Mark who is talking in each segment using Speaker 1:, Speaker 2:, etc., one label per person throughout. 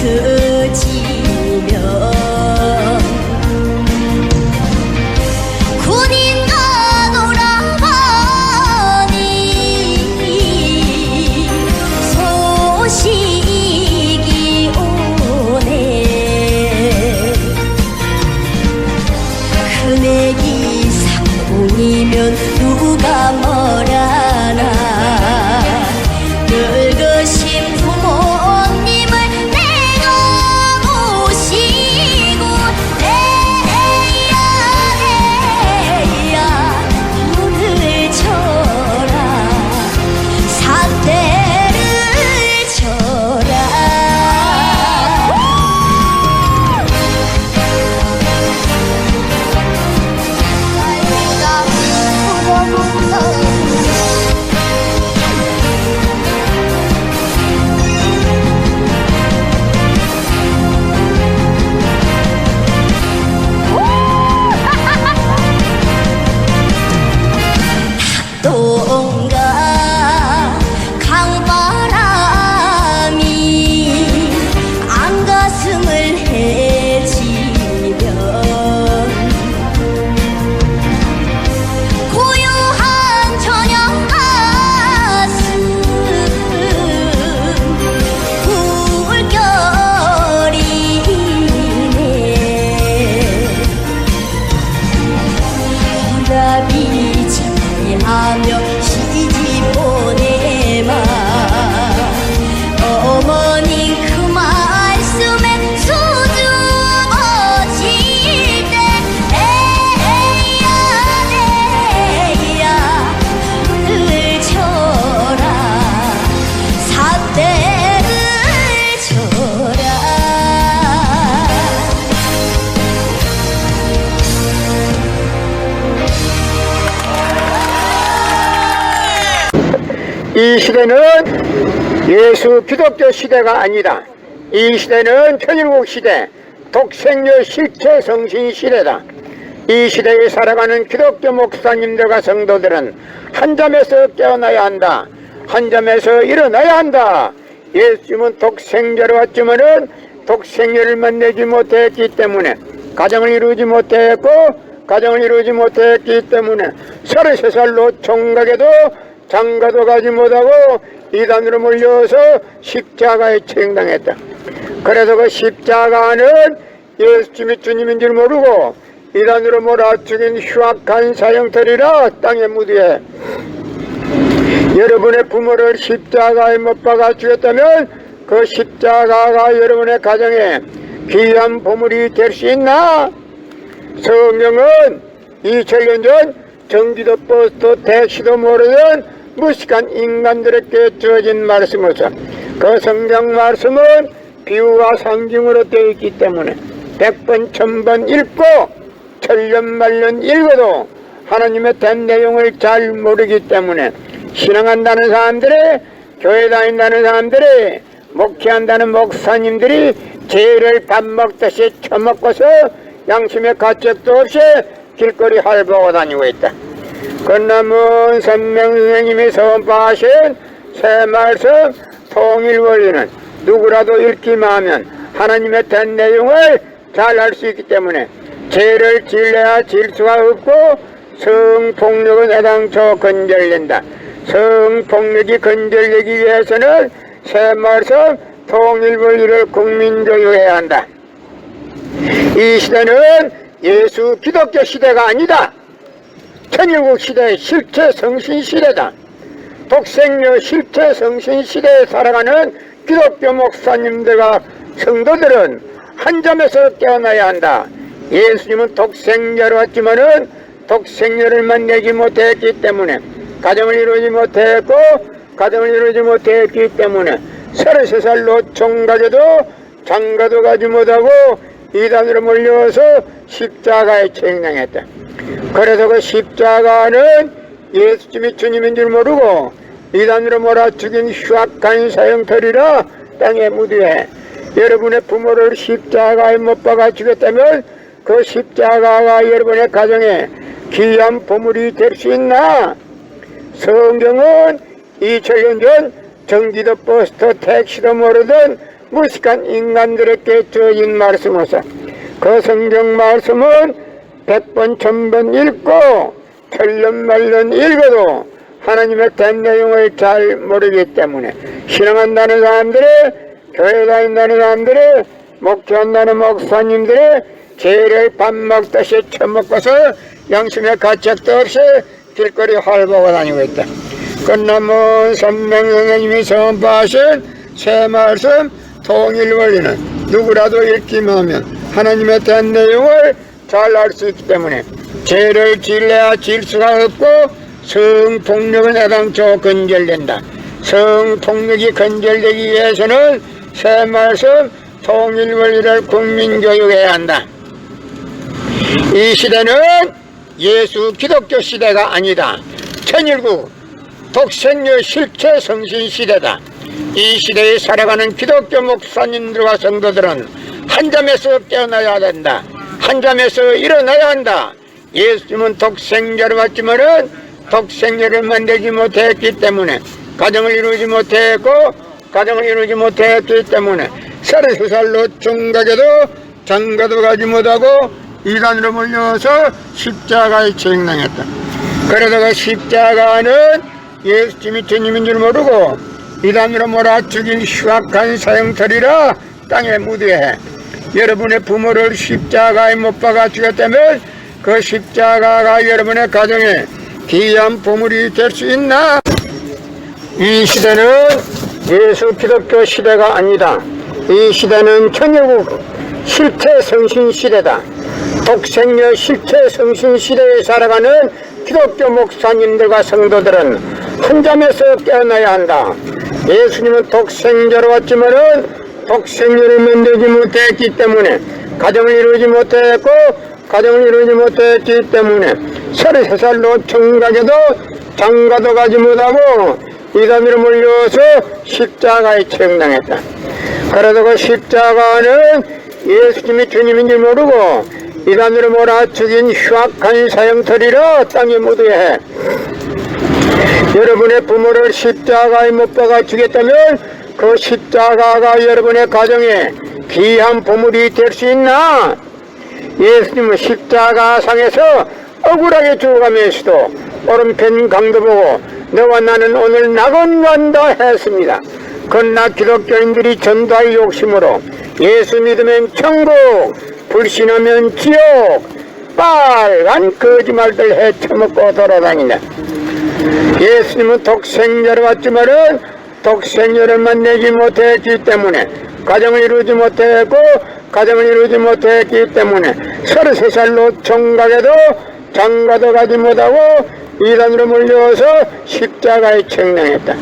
Speaker 1: 스치면 군인가 돌아가니 소식이 오네. 금액이 상공이면 누가 뭐라나. 늙으신 부모님을 내가 모시고 에야 눈을 쳐라 삿대를 쳐라. 동가 강바람이 안가슴을 헤치면 고요한 저녁 가슴 굴결이네. 허락이 하며 시집 보내마. 어머니 그 말씀에 수줍어질 때 에야 눈을 쳐라 삿대를 쳐라.
Speaker 2: 이 시대는 예수 기독교 시대가 아니다. 이 시대는 천일국 시대, 독생녀 실체 성신 시대다. 이 시대에 살아가는 기독교 목사님들과 성도들은 한 점에서 깨어나야 한다. 한 점에서 일어나야 한다. 예수님은 독생자로 왔지만은 독생녀를 만나지 못했기 때문에 가정을 이루지 못했고, 가정을 이루지 못했기 때문에 33살로 총각에도 장가도 가지 못하고 이단으로 몰려서 십자가에 처형당했다. 그래서 그 십자가는 예수님이 주님인 줄 모르고 이단으로 몰아 죽인 흉악한 사형터리라 땅에 묻으에. 여러분의 부모를 십자가에 못 박아 죽였다면 그 십자가가 여러분의 가정에 귀한 보물이 될 수 있나? 성경은 2000년 전 전기도 버스도 택시도 모르는 무식한 인간들에게 주어진 말씀으로서 그 성경 말씀은 비유와 상징으로 되어 있기 때문에 100번 1000번 읽고 천년만년 읽어도 하나님의 된 내용을 잘 모르기 때문에 신앙한다는 사람들이, 교회 다닌다는 다른사람들이, 목회한다는 목사님들이 죄를 밥 먹듯이 처먹고서 양심의 가책도 없이 길거리 할보고 다니고 있다. 건남은 선명선생님이 선포하신 새 말씀 통일원리는 누구라도 읽기만 하면 하나님의 된 내용을 잘 알 수 있기 때문에 죄를 질려야 질 수가 없고 성폭력은 애당초 건절된다. 성폭력이 건절되기 위해서는 새 말씀 통일원리를 국민교육해야 한다. 이 시대는 예수 기독교 시대가 아니다. 천일국 시대의 실체 성신 시대다. 독생녀 실체 성신 시대에 살아가는 기독교 목사님들과 성도들은 한 점에서 깨어나야 한다. 예수님은 독생자로 왔지만은 독생녀를 만나지 못했기 때문에 가정을 이루지 못했고, 가정을 이루지 못했기 때문에 33살로 총각에도 장가도 가지 못하고 이단으로 몰려서 십자가에 처형당했다. 그래서 그 십자가는 예수님이 주님인 줄 모르고 이단으로 몰아 죽인 흉악한 사형터리라 땅에 묻으에. 여러분의 부모를 십자가에 못 박아 죽였다면 그 십자가가 여러분의 가정에 귀한 보물이 될 수 있나? 성경은 2000년 전 전기도 버스도 택시도 모르던 무식한 인간들에게 주어진 말씀으로서 그 성경 말씀은 100번 1000번 읽고 틀련말련 읽어도 하나님의 된 내용을 잘 모르기 때문에 신앙한다는 사람들이, 교회 다닌다는 사람들이, 목회한다는 목사님들이 죄를 밥 먹듯이 처먹고서 양심의 가책도 없이 길거리 활보고 다니고 있다. 끝남은 선명선생님이 선포하신 새 말씀 통일원리는 누구라도 읽기만 하면 하나님의 된 내용을 잘 알 수 있기 때문에 죄를 질래야 질 수가 없고 성폭력은 애당초 건절된다. 성폭력이 건절되기 위해서는 새 말씀 통일원리를 국민교육해야 한다. 이 시대는 예수 기독교 시대가 아니다. 천일국 독생녀 실체 성신 시대다. 이 시대에 살아가는 기독교 목사님들과 성도들은 한잠에서 깨어나야 된다. 한잠에서 일어나야 한다. 예수님은 독생자로 왔지만은 독생자를 만들지 못했기 때문에 가정을 이루지 못했고 가정을 이루지 못했기 때문에 33살로 총각에도 장가도 가지 못하고 이단으로 몰려서 십자가에 직행당했다. 그래서 그 십자가는 예수님이 주님인 줄 모르고 이단으로 몰아 죽인 흉악한 사형털이라 땅에 묻어야 해. 여러분의 부모를 십자가에 못 박아 죽였다면 그 십자가가 여러분의 가정에 귀한 보물이 될 수 있나? 이 시대는 예수 기독교 시대가 아니다. 이 시대는 천일국 실체 성신 시대다. 독생녀 실체 성신 시대에 살아가는 기독교 목사님들과 성도들은 한잠에서 깨어나야 한다. 예수님은 독생자로 왔지만은 독생녀를 만들지 못했기 때문에 가정을 이루지 못했고 가정을 이루지 못했기 때문에 33살로 총각에도 장가도 가지 못하고 이단으로 몰려서 십자가에 처형당했다. 그래도 그 십자가는 예수님이 주님인 줄 모르고 이단으로 몰아 죽인 흉악한 사형털이라 땅에 묻어야 해. 여러분의 부모를 십자가에 못 박아 죽였다면 그 십자가가 여러분의 가정에 귀한 보물이 될 수 있나? 예수님은 십자가상에서 억울하게 죽어가면서도 오른편 강도 보고 너와 나는 오늘 나건간다 했습니다. 그러나 기독교인들이 전도할 욕심으로 예수 믿으면 천국, 불신하면 지옥, 빨간 거짓말들 헤쳐먹고 돌아다닌다. 예수님은 독생자로 왔지만은 독생녀를 만나지 못했기 때문에 가정을 이루지 못했고 가정을 이루지 못했기 때문에 33살로 총각에도 장가도 가지 못하고 이단으로 몰려서 십자가에 직행당했다.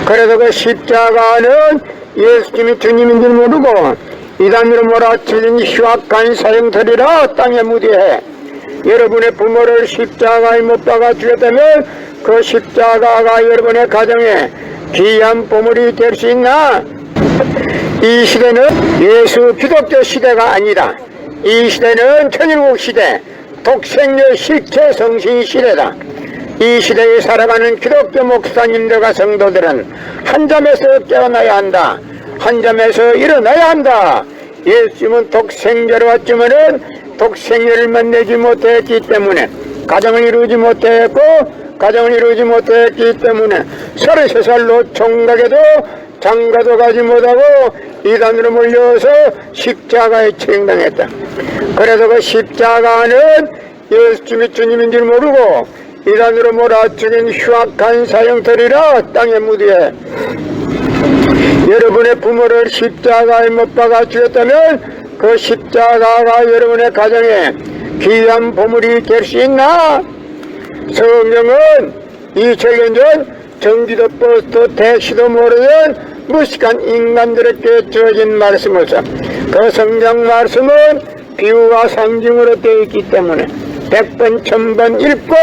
Speaker 2: 그래서 그 십자가는 예수님이 주님인 줄 모르고 이단으로 몰아치린 흉악한 사형털이라 땅에 묻어야 해. 여러분의 부모를 십자가에 못 박아 죽였다면 그 십자가가 여러분의 가정에 귀한 보물이 될 수 있나? 이 시대는 예수 기독교 시대가 아니다. 이 시대는 천일국 시대, 독생녀 실체 성신 시대다. 이 시대에 살아가는 기독교 목사님들과 성도들은 한잠에서 깨어나야 한다. 한잠에서 일어나야 한다. 예수님은 독생자로 왔지만은 독생녀를 만나지 못했기 때문에 가정을 이루지 못했고 가정을 이루지 못했기 때문에 33살로 총각에도 장가도 가지 못하고 이단으로 몰려서 십자가에 처형당했다. 그래서 그 십자가는 예수님이 주님인 줄 모르고 이단으로 몰아 죽인 흉악한 사형털이라 땅에 묻어야 해. 여러분의 부모를 십자가에 못 박아 죽였다면 그 십자가가 여러분의 가정에 귀한 보물이 될 수 있나? 성경은 2000년 전 전기도 버스도 택시도 모르는 무식한 인간들에게 주어진 말씀으로서 그 성경 말씀은 비유와 상징으로 되어 있기 때문에 100번 1000번 읽고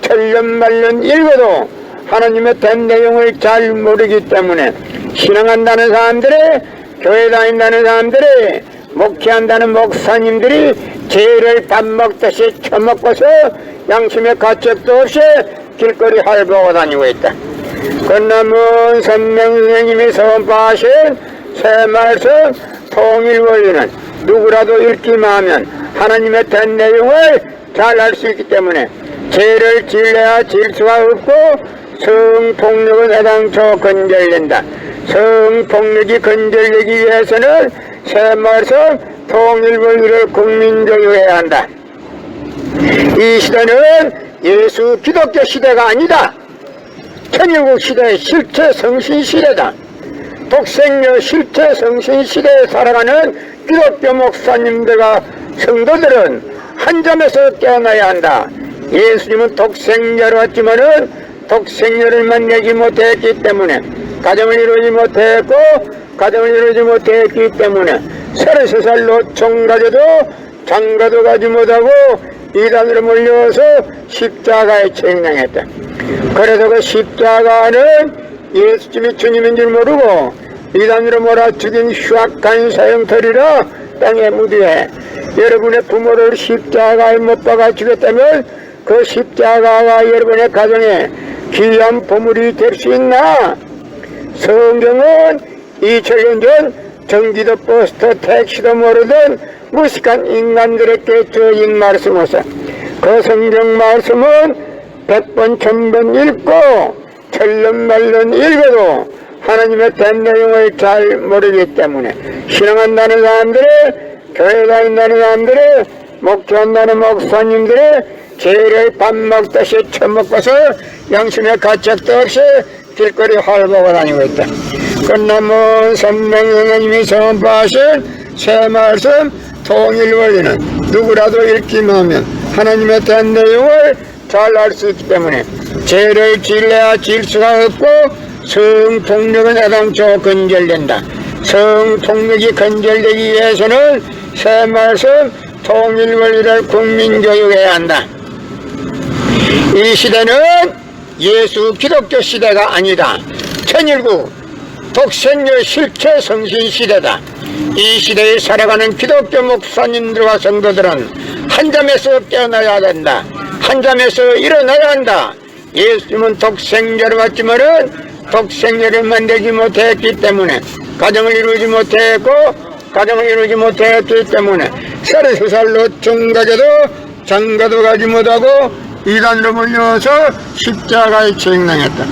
Speaker 2: 천년만년 읽어도 하나님의 된 내용을 잘 모르기 때문에 신앙한다는 사람들이, 교회 다닌다는 사람들이, 목회한다는 목사님들이 죄를 밥 먹듯이 처먹고서 양심의 가책도 없이 길거리 활보고 다니고 있다. 건남은 선명선생님이 선포하신 새 말씀 통일 원리는 누구라도 읽기만 하면 하나님의 된 내용을 잘 알 수 있기 때문에 죄를 질려야 질 수가 없고 성폭력은 애당초 건절된다. 성폭력이 건절되기 위해서는 새 말씀 통일 원리를 국민적으로 한다. 이 시대는 예수 기독교 시대가 아니다. 천일국 시대의 실체 성신 시대다. 독생녀 실체 성신 시대에 살아가는 기독교 목사님들과 성도들은 한 점에서 깨어나야 한다. 예수님은 독생녀로 왔지만은 독생녀를 만나지 못했기 때문에 가정을 이루지 못했고 가정을 이루지 못했기 때문에 33살 노총가져도 장가도 가지 못하고 이단으로 몰려서 십자가에 책망했다. 그래서 그 십자가는 예수님이 주님인 줄 모르고 이단으로 몰아 죽인 흉악한 사형터리라 땅에 묻으해 여러분의 부모를 십자가에 못 박아 죽였다면 그 십자가가 여러분의 가정에 귀한 보물이 될 수 있나? 성경은 2000년 전 전기도 버스도 택시도 모르던 무식한 인간들에게 주어진 말씀으로서 그 성경 말씀은 100번 1000번 읽고 천년만년 읽어도 하나님의 된 내용을 잘 모르기 때문에 신앙한다는 사람들의 교회 다닌다는 사람들의 목회한다는 목사님들의 죄를 밥 먹듯이 처먹고서 양심의 가책도 없이 길거리 활보고 다니고 있다. 끝남은 선명하님이 선포하신 새 말씀 통일 원리는 누구라도 읽기만 하면 하나님의 된 내용을 잘 알 수 있기 때문에 죄를 질려야 질 수가 없고 성폭력은 애당초 건절된다. 성폭력이 건절되기 위해서는 새 말씀 통일 원리를 국민교육해야 한다. 이 시대는 예수 기독교 시대가 아니다. 천일국 독생녀 실체 성신 시대다. 이 시대에 살아가는 기독교 목사님들과 성도들은 한 점에서 깨어나야 된다. 한 점에서 일어나야 한다. 예수님은 독생자로 왔지만은 독생녀를 만들지 못했기 때문에 가정을 이루지 못했고 가정을 이루지 못했기 때문에 33살 노총가져도 장가도 가지 못하고 이단으로 몰려서 십자가에 책망했다.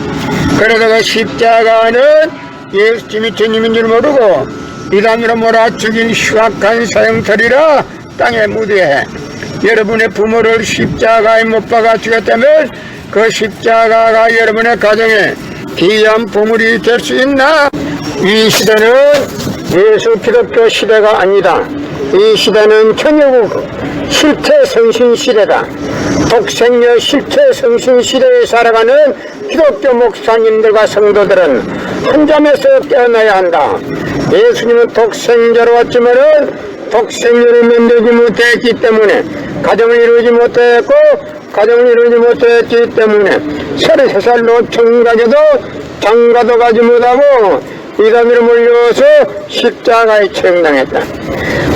Speaker 2: 그래서 그 십자가는 예수님이 주님인 줄 모르고 이단으로 몰아 죽인 흉악한 사형터리라 땅에 묻어해 여러분의 부모를 십자가에 못 박아 죽였다면 그 십자가가 여러분의 가정에 귀한 보물이 될 수 있나? 이 시대는 예수 기독교 시대가 아니다. 이 시대는 천일국 실체 성신 시대다. 독생녀 실체 성신 시대에 살아가는 기독교 목사님들과 성도들은 한 점에서 깨어나야 한다. 예수님은 독생자로 왔지만은 독생녀를 만들지 못했기 때문에 가정을 이루지 못했고 가정을 이루지 못했기 때문에 33살 노총가져도 장가도 가지 못하고 이단으로 몰려서 십자가에 책망했다.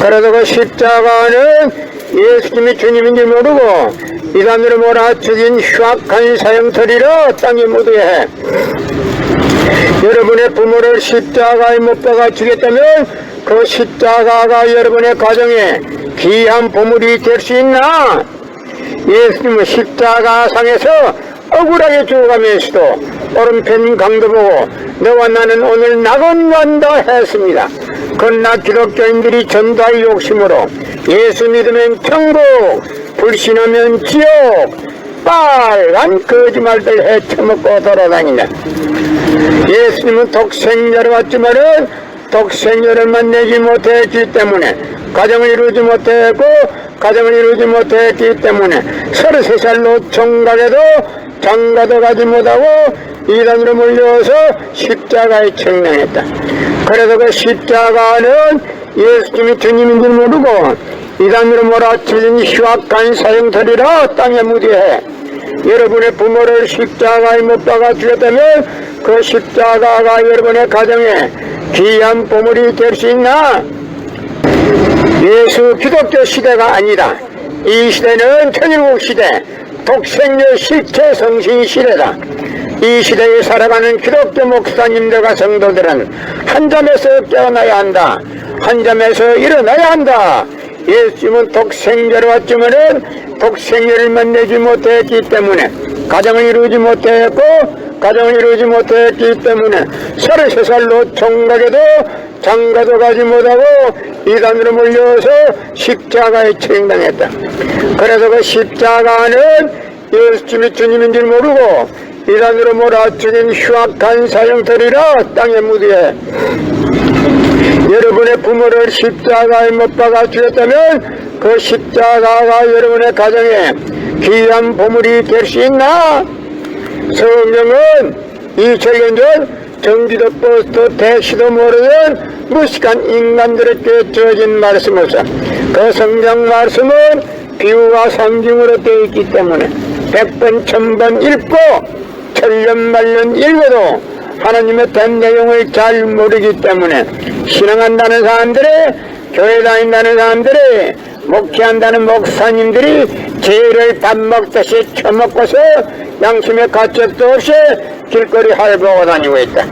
Speaker 2: 그래서 그 십자가는 예수님이 주님인 줄 모르고 이단으로 몰아 죽인 흉악한 사형터리라 땅에 묻어해 여러분의 부모를 십자가에 못 박아 죽였다면 그 십자가가 여러분의 가정에 귀한 보물이 될 수 있나? 예수님은 십자가상에서 억울하게 죽어가면서도 오른편 강도 보고 너와 나는 오늘 낙원간다 했습니다. 그러나 기독교인들이 전도할 욕심으로 예수 믿으면 천국, 불신하면 지옥, 빨간 거짓말들 헤쳐먹고 돌아다닌다. 예수님은 독생자로 왔지만은 독생녀를 만나지 못했기 때문에 가정을 이루지 못했고 가정을 이루지 못했기 때문에 33살 노총각에도 장가도 가지 못하고 이단으로 몰려서 십자가에 책망했다. 그래서 그 십자가는 예수님이 주님인 줄 모르고 이단으로 몰아치는 흉악한 사형터리라 땅에 묻어해 여러분의 부모를 십자가에 못 박아 죽였다면 그 십자가가 여러분의 가정에 귀한 보물이 될 수 있나? 예수 기독교 시대가 아니다. 이 시대는 천일국 시대, 독생녀 실체 성신 시대다. 이 시대에 살아가는 기독교 목사님들과 성도들은 한 점에서 깨어나야 한다. 한 점에서 일어나야 한다. 예수님은 독생자로 왔지만은 독생자를 만나지 못했기 때문에 가정을 이루지 못했고 가정을 이루지 못했기 때문에 33살로 총각에도 장가도 가지 못하고 이단으로 몰려서 십자가에 처형당했다. 그래서 그 십자가는 예수님이 주님인 줄 모르고 이단으로 몰아죽인 흉악한 사형터리라 땅에 묻게 여러분의 부모를 십자가에 못 박아 죽였다면 그 십자가가 여러분의 가정에 귀한 보물이 될 수 있나? 성경은 2000년 전 전기도 버스도 택시도 모르는 무식한 인간들에게 주어진 말씀으로서 그 성경 말씀은 비유와 상징으로 되어 있기 때문에 100번 1000번 읽고 천년만년 읽어도 하나님의 된 내용을 잘 모르기 때문에 신앙한다는 사람들이 교회 다닌다는 사람들이 목회한다는 목사님들이 죄를 밥 먹듯이 처먹고서 양심의 가책도 없이 길거리 할보고 다니고 있다.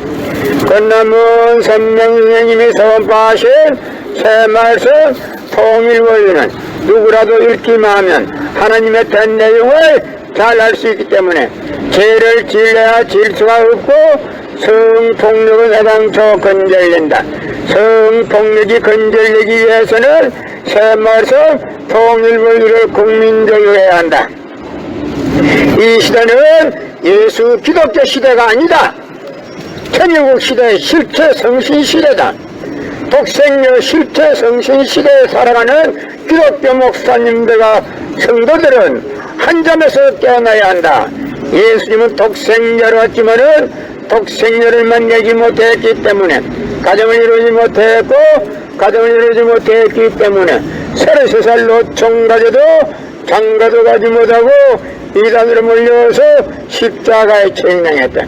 Speaker 2: 끝남은 선명선생님이 선포하신 새 말씀 통일원리는 누구라도 읽기만 하면 하나님의 된 내용을 잘 알 수 있기 때문에 죄를 질러야 질 수가 없고 성폭력은 해당초 건절된다. 성폭력이 건절되기 위해서는 새 말씀 통일원리를 국민적으로 해야 한다. 이 시대는 예수 기독교 시대가 아니다. 천일국 시대의 실체 성신 시대다. 독생녀 실체 성신 시대에 살아가는 기독교 목사님들과 성도들은 한 점에서 깨어나야 한다. 예수님은 독생자로 왔지만은 독생녀를 만나지 못했기 때문에 가정을 이루지 못했고 가정을 이루지 못했기 때문에 33살로 총각에도 장가도 가지 못하고 이단으로 몰려서 십자가에 처형당했다.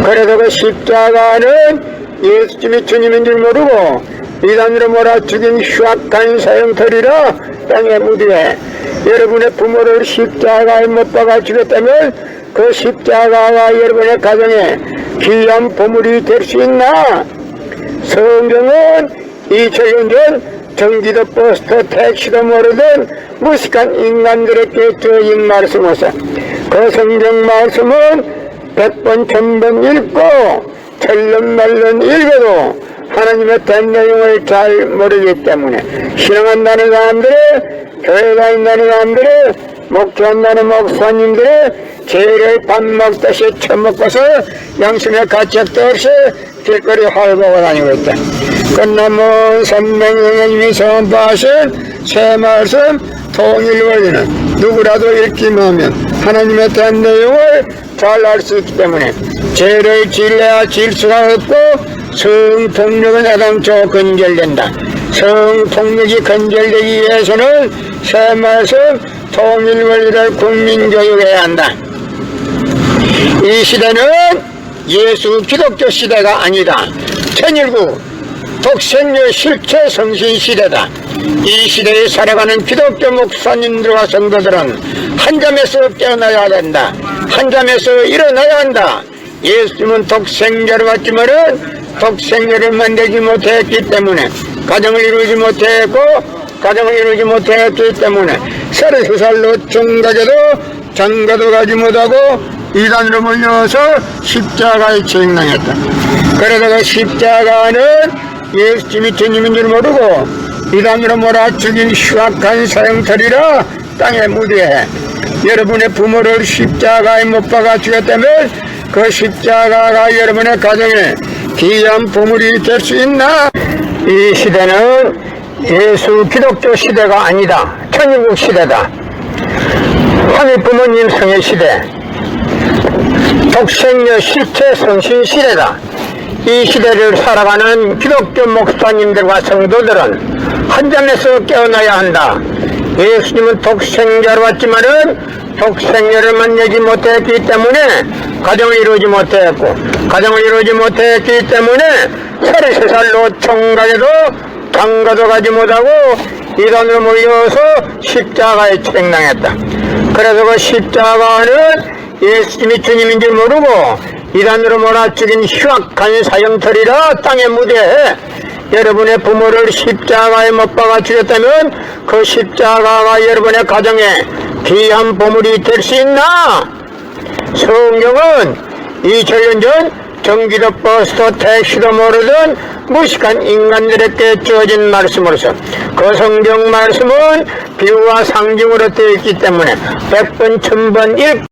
Speaker 2: 그래서 그 십자가는 예수님이 주님인 줄 모르고 이단으로 몰아 죽인 흉악한 사형터리라 땅에 묻게 여러분의 부모를 십자가에 못 박아 죽였다면 그 십자가가 여러분의 가정에 귀한 보물이 될 수 있나? 성경은 2000년 전 전기도 버스도 택시도 모르던 무식한 인간들에게 주어진 말씀으로서 그 성경 말씀은 100번 1000번 읽고 천년만년 읽어도 하나님의 된 내용을 잘 모르기 때문에 신앙한다는 사람들이 교회 다닌다는 사람들이 목회한다는 목사님들이 죄를 밥 먹듯이 처먹고서 양심의 가책도 없이 길거리 활보고 다니고 있다. 끝남은 선명선생님이 선포하신 새 말씀 통일원리는 누구라도 읽기만 하면 하나님의 된 내용을 잘 알 수 있기 때문에 죄를 질러야 질 수가 없고 성폭력은 해당초 건절된다. 성폭력이 건절되기 위해서는 새 말씀 통일원리를 국민교육해야 한다. 이 시대는 예수 기독교 시대가 아니다. 천일국 독생녀 실체 성신 시대다. 이 시대에 살아가는 기독교 목사님들과 성도들은 한 점에서 깨어나야 된다. 한 점에서 일어나야 한다. 예수님은 독생자로 왔지만은 독생녀를 만나지 못했기 때문에 가정을 이루지 못했고 가정을 이루지 못했기 때문에 33살로 총각에도 장가도 가지 못하고 이단으로 몰려서 십자가에 처형당했다. 그래서 그 십자가는 예수님이 주님인 줄 모르고 이단으로 몰아 죽인 흉악한 사형터리라 땅에 묻게 여러분의 부모를 십자가에 못 박아 죽였다면 그 십자가가 여러분의 가정에 귀한 보물이 될 수 있나? 이 시대는 예수 기독교 시대가 아니다. 천일국 시대다. 하늘 부모님 성의 시대, 독생녀 실체 성신 시대다. 이 시대를 살아가는 기독교 목사님들과 성도들은 한 점에서 깨어나야 한다. 예수님은 독생자로 왔지만은 독생녀를 만나지 못했기 때문에 가정을 이루지 못했고 가정을 이루지 못했기 때문에 33살로 총각에도 장가도 가지 못하고 이단으로 몰려서 십자가에 처형당했다. 그래서 그 십자가는 예수님이 주님인지 모르고 이단으로 몰아 죽인 흉악한 사형터리라 땅에 무대해 여러분의 부모를 십자가에 못 박아 죽였다면 그 십자가가 여러분의 가정에 귀한 보물이 될 수 있나? 성경은 2000년 전 전기도 버스도 택시도 모르던 무식한 인간들에게 주어진 말씀으로서 그 성경 말씀은 비유와 상징으로 되어 있기 때문에 100번 1000번 읽고